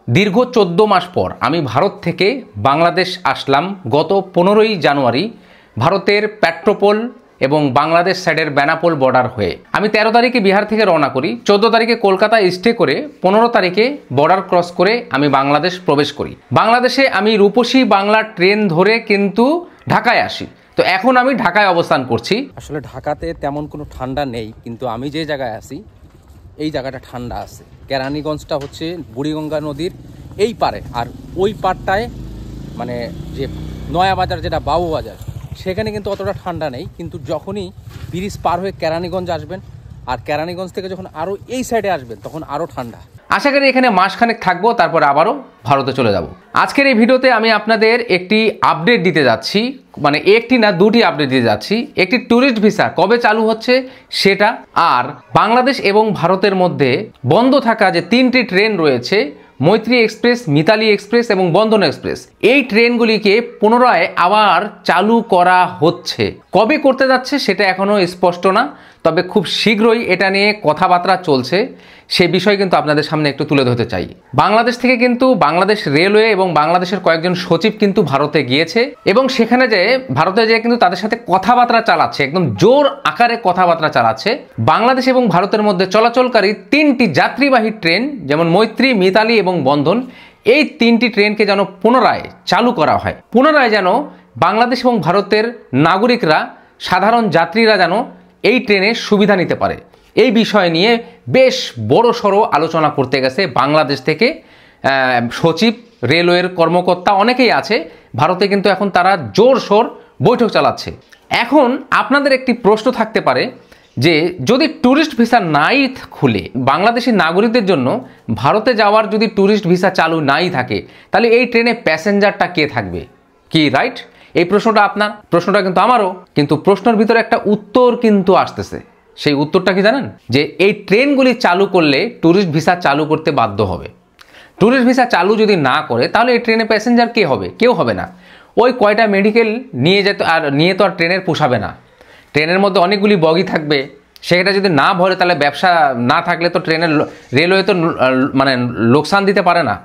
দীর্ঘ 14 মাস পর আমি ভারত থেকে বাংলাদেশ আসলাম গত 15ই জানুয়ারি ভারতের পেট্রোপোল এবং বাংলাদেশ সাইডের বেনাপোল বর্ডার হয়ে। আমি 13 তারিখে বিহার থেকে রওনা করি, 14 তারিখে কলকাতা স্টে করে 15 তারিখে বর্ডার ক্রস করে আমি বাংলাদেশ প্রবেশ করি। বাংলাদেশে আমি রূপসী বাংলা ট্রেন ধরে কিন্তু ঢাকায় আসি। তো এখন আমি ঢাকায় অবস্থান করছি। আসলে ঢাকাতে তেমন কোনো ঠান্ডা নেই, কিন্তু আমি যে জায়গায় আছি এই জায়গাটা ঠান্ডা আছে। কেরানীগঞ্জটা হচ্ছে বুড়িগঙ্গা নদীর এই পারে, আর ওই পারটায় মানে যে নয়াবাজার যেটা বাবুবাজার সেখানে কিন্তু অতটা ঠান্ডা নেই। কিন্তু যখনই ব্রিজ পার হয়ে কেরানীগঞ্জ আসবেন আর কেরানীগঞ্জ থেকে যখন আরও এই সাইডে আসবেন তখন আরও ঠান্ডা। আশা করি এখানে মাসখানেক থাকবো, তারপর আবারও ভারতে চলে যাব। আজকের এই ভিডিওতে আমি আপনাদের একটি আপডেট দিতে যাচ্ছি, মানে একটি না দুটি আপডেট দিতে যাচ্ছি। একটি ট্যুরিস্ট ভিসা কবে চালু হচ্ছে সেটা, আর বাংলাদেশ এবং ভারতের মধ্যে বন্ধ থাকা যে 3টি ট্রেন রয়েছে, মৈত্রী এক্সপ্রেস, মিতালি এক্সপ্রেস এবং বন্ধন এক্সপ্রেস, এই ট্রেনগুলিকে পুনরায় আবার চালু করা হচ্ছে। কবে করতে যাচ্ছে সেটা এখনও স্পষ্ট না, তবে খুব শীঘ্রই এটা নিয়ে কথাবার্তা চলছে। সে বিষয় কিন্তু আপনাদের সামনে একটু তুলে ধরতে চাই। বাংলাদেশ থেকে কিন্তু বাংলাদেশ রেলওয়ে এবং বাংলাদেশের কয়েকজন সচিব কিন্তু ভারতে গিয়েছে এবং সেখানে ভারতে যেয়ে কিন্তু তাদের সাথে কথাবার্তা চালাচ্ছে, একদম জোর আকারে কথাবার্তা চালাচ্ছে। বাংলাদেশ এবং ভারতের মধ্যে চলাচলকারী 3টি যাত্রীবাহী ট্রেন, যেমন মৈত্রী, মিতালি এবং বন্ধন, এই 3টি ট্রেনকে যেন পুনরায় চালু করা হয়। পুনরায় যেন বাংলাদেশ এবং ভারতের নাগরিকরা, সাধারণ যাত্রীরা যেন এই ট্রেনের সুবিধা নিতে পারে। এই বিষয় নিয়ে বেশ বড় সড়ো আলোচনা করতে গেছে বাংলাদেশ থেকে সচিব, রেলওয়ের কর্মকর্তা অনেকেই আছে ভারতে, কিন্তু এখন তারা জোরশোর বৈঠক চালাচ্ছে। এখন আপনাদের একটি প্রশ্ন থাকতে পারে যে যদি ট্যুরিস্ট ভিসা নাই খুলে বাংলাদেশি নাগরিকদের জন্য ভারতে যাওয়ার যদি ট্যুরিস্ট ভিসা চালু নাই থাকে, তাহলে এই ট্রেনে প্যাসেঞ্জারটা কে থাকবে? কি রাইট? এই প্রশ্নটা আপনার, প্রশ্নটা কিন্তু আমারও, কিন্তু প্রশ্নের ভিতরে একটা উত্তর কিন্তু আসতেছে। সেই উত্তরটা কি জানেন? যে এই ট্রেনগুলি চালু করলে ট্যুরিস্ট ভিসা চালু করতে বাধ্য হবে। ট্যুরিস্ট ভিসা চালু যদি না করে তাহলে এই ট্রেনে প্যাসেঞ্জার কে হবে? কেউ হবে না। ওই কয়টা মেডিকেল নিয়ে নিয়ে তো আর ট্রেনের পোষাবে না। ট্রেনের মধ্যে অনেকগুলি বগি থাকবে, সেটা যদি না ভরে তাহলে ব্যবসা না থাকলে তো রেলওয়ে তো মানে লোকসান দিতে পারে না।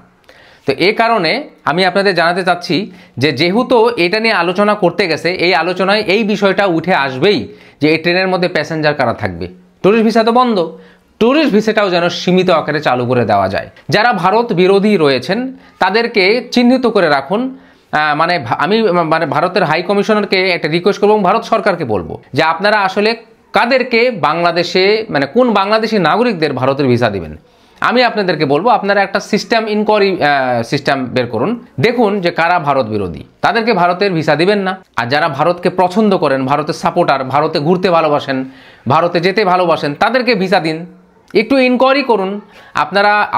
তো এই কারণে আমি আপনাদের জানাতে চাচ্ছি যে যেহেতু এটা নিয়ে আলোচনা করতে গেছে, এই আলোচনায় এই বিষয়টা উঠে আসবেই যে এই ট্রেনের মধ্যে প্যাসেঞ্জার কারা থাকবে। ট্যুরিস্ট ভিসা তো বন্ধ, ট্যুরিস্ট ভিসাটাও যেন সীমিত আকারে চালু করে দেওয়া যায়। যারা ভারত বিরোধী রয়েছেন তাদেরকে চিহ্নিত করে রাখুন। আমি ভারতের হাই কমিশনারকে একটা রিকোয়েস্ট করবো, ভারত সরকারকে বলবো যে আপনারা আসলে কাদেরকে বাংলাদেশে, মানে কোন বাংলাদেশি নাগরিকদের ভারতের ভিসা দিবেন। আমি আপনাদেরকে বলবো আপনারা একটা ইনকোয়ারি সিস্টেম বের করুন, দেখুন যে কারা ভারত বিরোধী, তাদেরকে ভারতের ভিসা দিবেন না। আর যারা ভারতকে পছন্দ করেন, ভারতের সাপোর্টার, ভারতে ঘুরতে ভালোবাসেন, ভারতে যেতে ভালোবাসেন, তাদেরকে ভিসা দিন। একটু ইনকোয়ারি করুন।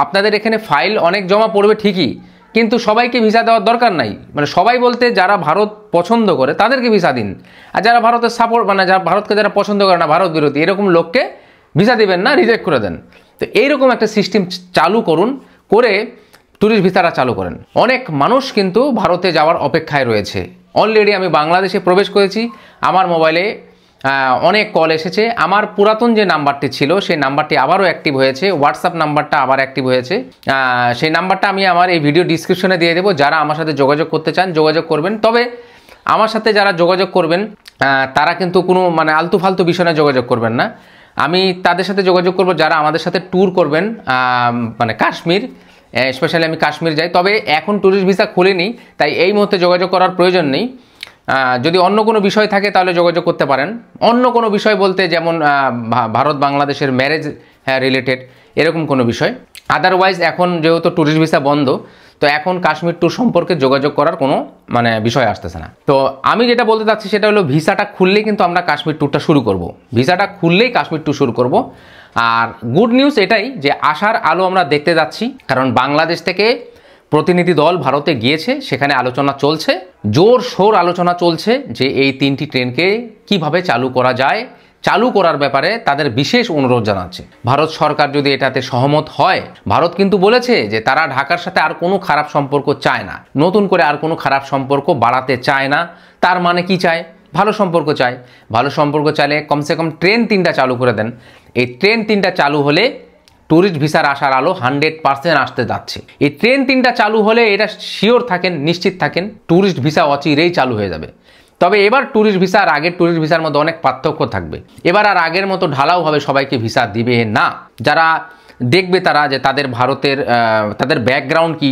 আপনাদের এখানে ফাইল অনেক জমা পড়বে ঠিকই, কিন্তু সবাইকে ভিসা দেওয়ার দরকার নাই। মানে সবাই বলতে যারা ভারত পছন্দ করে তাদেরকে ভিসা দিন, আর যারা ভারতের সাপোর্ট, মানে ভারতকে যারা পছন্দ করে না, ভারত বিরোধী, এরকম লোককে ভিসা দিবেন না, রিজেক্ট করে দেন। তো এইরকম একটা সিস্টেম চালু করুন, করে ট্যুরিস্ট ভিসাটা চালু করেন। অনেক মানুষ কিন্তু ভারতে যাওয়ার অপেক্ষায় রয়েছে। অলরেডি আমি বাংলাদেশে প্রবেশ করেছি, আমার মোবাইলে অনেক কল এসেছে। আমার পুরাতন যে নাম্বারটি ছিল সেই নাম্বারটি আবারও অ্যাক্টিভ হয়েছে, হোয়াটসঅ্যাপ নাম্বারটা আবার অ্যাক্টিভ হয়েছে। সেই নাম্বারটা আমি আমার এই ভিডিও ডিসক্রিপশনে দিয়ে দেবো। যারা আমার সাথে যোগাযোগ করতে চান যোগাযোগ করবেন। তবে আমার সাথে যারা যোগাযোগ করবেন তারা কিন্তু কোনো আলতু ফালতু বিষয়ে যোগাযোগ করবেন না। আমি তাদের সাথে যোগাযোগ করব যারা আমাদের সাথে ট্যুর করবেন, কাশ্মীর, স্পেশালি আমি কাশ্মীর যাই। তবে এখন ট্যুরিস্ট ভিসা খুলেনি, তাই এই মুহূর্তে যোগাযোগ করার প্রয়োজন নেই। যদি অন্য কোনো বিষয় থাকে তাহলে যোগাযোগ করতে পারেন। অন্য কোনো বিষয় বলতে যেমন ভারত বাংলাদেশের ম্যারেজ রিলেটেড এরকম কোনো বিষয়। আদারওয়াইজ এখন যেহেতু ট্যুরিস্ট ভিসা বন্ধ, তো এখন কাশ্মীর ট্যুর সম্পর্কে যোগাযোগ করার কোনো বিষয় আসতেছে না। তো আমি যেটা বলতে চাচ্ছি সেটা হলো ভিসাটা খুললেই কিন্তু আমরা কাশ্মীর ট্যুরটা শুরু করব। ভিসাটা খুললেই কাশ্মীর ট্যুর শুরু করব। আর গুড নিউজ এটাই যে আশার আলো আমরা দেখতে যাচ্ছি, কারণ বাংলাদেশ থেকে প্রতিনিধি দল ভারতে গিয়েছে, সেখানে আলোচনা চলছে, জোর শোর আলোচনা চলছে যে এই 3টি ট্রেনকে কিভাবে চালু করা যায়। চালু করার ব্যাপারে তাদের বিশেষ অনুরোধ জানাচ্ছে। ভারত সরকার যদি এটাতে সহমত হয়, ভারত কিন্তু বলেছে যে তারা ঢাকার সাথে আর কোনো খারাপ সম্পর্ক চায় না, নতুন করে আর কোনো খারাপ সম্পর্ক বাড়াতে চায় না। তার মানে কি চায়? ভালো সম্পর্ক চায়। ভালো সম্পর্ক চাইলে কমসে কম ট্রেন 3টা চালু করে দেন। এই ট্রেন 3টা চালু হলে ট্যুরিস্ট ভিসার আসার আলো 100% আসতে যাচ্ছে। এই ট্রেন 3টা চালু হলে এটা শিওর থাকেন, নিশ্চিত থাকেন, ট্যুরিস্ট ভিসা অচিরেই চালু হয়ে যাবে। তবে এবার ট্যুরিস্ট ভিসা আর আগের ট্যুরিস্ট ভিসার মধ্যে অনেক পার্থক্য থাকবে। এবার আর আগের মতো ঢালাওভাবে সবাইকে ভিসা দিবে না। যারা দেখবে তারা যে তাদের ভারতের তাদের ব্যাকগ্রাউন্ড কি,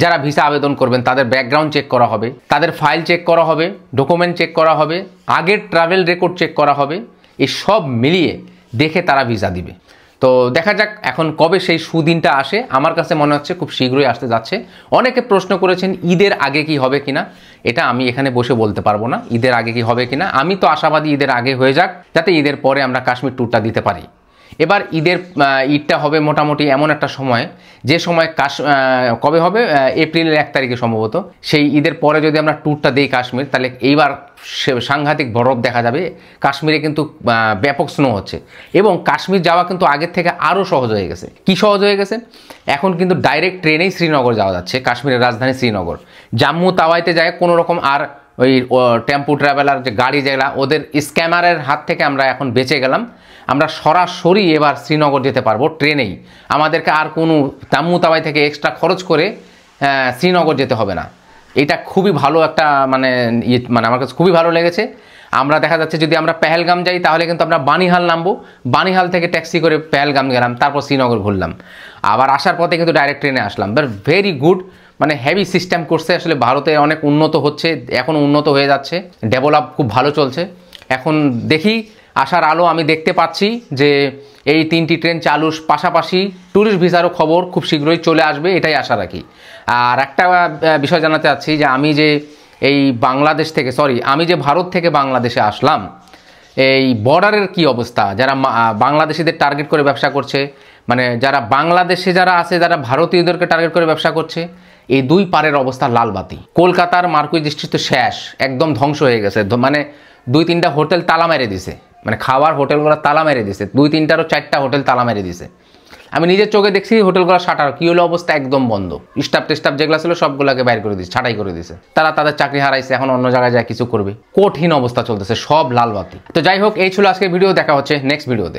যারা ভিসা আবেদন করবেন তাদের ব্যাকগ্রাউন্ড চেক করা হবে, তাদের ফাইল চেক করা হবে, ডকুমেন্ট চেক করা হবে, আগের ট্রাভেল রেকর্ড চেক করা হবে। এই সব মিলিয়ে দেখে তারা ভিসা দিবে। তো দেখা যাক এখন কবে সেই সুদিনটা আসে। আমার কাছে মনে হচ্ছে খুব শীঘ্রই আসতে যাচ্ছে। অনেকে প্রশ্ন করেছেন ঈদের আগে কি হবে কিনা, এটা আমি এখানে বসে বলতে পারবো না ঈদের আগে কি হবে কিনা। আমি তো আশাবাদী ঈদের আগে হয়ে যাক, যাতে ঈদের পরে আমরা কাশ্মীর ট্যুরটা দিতে পারি। এবার ঈদটা হবে মোটামুটি এমন একটা সময়, যে সময় কবে হবে, এপ্রিলের 1 তারিখে সম্ভবত। সেই ঈদের পরে যদি আমরা ট্যুরটা দিই কাশ্মীর, তাহলে এইবার সাংঘাতিক বরফ দেখা যাবে। কাশ্মীরে কিন্তু ব্যাপক স্নো হচ্ছে, এবং কাশ্মীর যাওয়া কিন্তু আগের থেকে আরও সহজ হয়ে গেছে। কি সহজ হয়ে গেছে? এখন কিন্তু ডাইরেক্ট ট্রেনেই শ্রীনগর যাওয়া যাচ্ছে, কাশ্মীরের রাজধানী শ্রীনগর। জম্মু তাওয়াইতে যায় কোনো রকম আর ওই টেম্পো ট্রাভেলার যে গাড়ি যেগুলা, ওদের স্ক্যামারের হাত থেকে আমরা এখন বেঁচে গেলাম। আমরা সরাসরি এবার শ্রীনগর যেতে পারবো ট্রেনেই। আমাদেরকে আর কোনো জম্মু তাওয়াই থেকে এক্সট্রা খরচ করে শ্রীনগর যেতে হবে না। এটা খুবই ভালো একটা মানে আমার কাছে খুবই ভালো লেগেছে। আমরা দেখা যাচ্ছে যদি আমরা পেহেলগাম যাই, তাহলে কিন্তু আমরা বানিহাল নামবো, বানিহাল থেকে ট্যাক্সি করে পেহেলগাম গেলাম, তারপর শ্রীনগর ঘুরলাম, আবার আসার পথে কিন্তু ডাইরেক্ট ট্রেনে আসলাম। বাট ভেরি গুড, মানে হেভি সিস্টেম করছে। আসলে ভারতে অনেক উন্নত হচ্ছে, এখন উন্নত হয়ে যাচ্ছে, ডেভেলপ খুব ভালো চলছে। এখন দেখি আসার আলো আমি দেখতে পাচ্ছি যে এই 3টি ট্রেন চালুর পাশাপাশি ট্যুরিস্ট ভিসারও খবর খুব শীঘ্রই চলে আসবে, এটাই আশা রাখি। আর একটা বিষয় জানাতে চাচ্ছি যে আমি যে এই বাংলাদেশ থেকে আমি যে ভারত থেকে বাংলাদেশে আসলাম, এই বর্ডারের কি অবস্থা, যারা বাংলাদেশিদের টার্গেট করে ব্যবসা করছে, মানে যারা বাংলাদেশে যারা আছে, যারা ভারতীয়দেরকে টার্গেট করে ব্যবসা করছে, এই দুই পারের অবস্থা লালবাতি। কলকাতার মার্কুইজ ডিস্ট্রিক্ট তো শেষ, একদম ধ্বংস হয়ে গেছে। মানে 2-3টা হোটেল তালা মেরে দিছে, মানে খাওয়ার হোটেলগুলো তালা মেরে দিছে, 2-3টারও 4টা হোটেল তালা মেরে দিছে। আমি নিজের চোখে দেখছি হোটেলগুলো শাটার, কি হলো অবস্থা, একদম বন্ধ। স্টাফ যেগুলো ছিল সবগুলোকে বাইর করে দিচ্ছে, ছাঁটাই করে দিছে। তারা তাদের চাকরি হারাইছে, এখন অন্য জায়গায় যায় কিছু করবে। কঠিন অবস্থা চলতেছে, সব লালবাতি। তো যাই হোক, এই ছিল আজকের ভিডিও। দেখা হচ্ছে নেক্সট ভিডিওতে।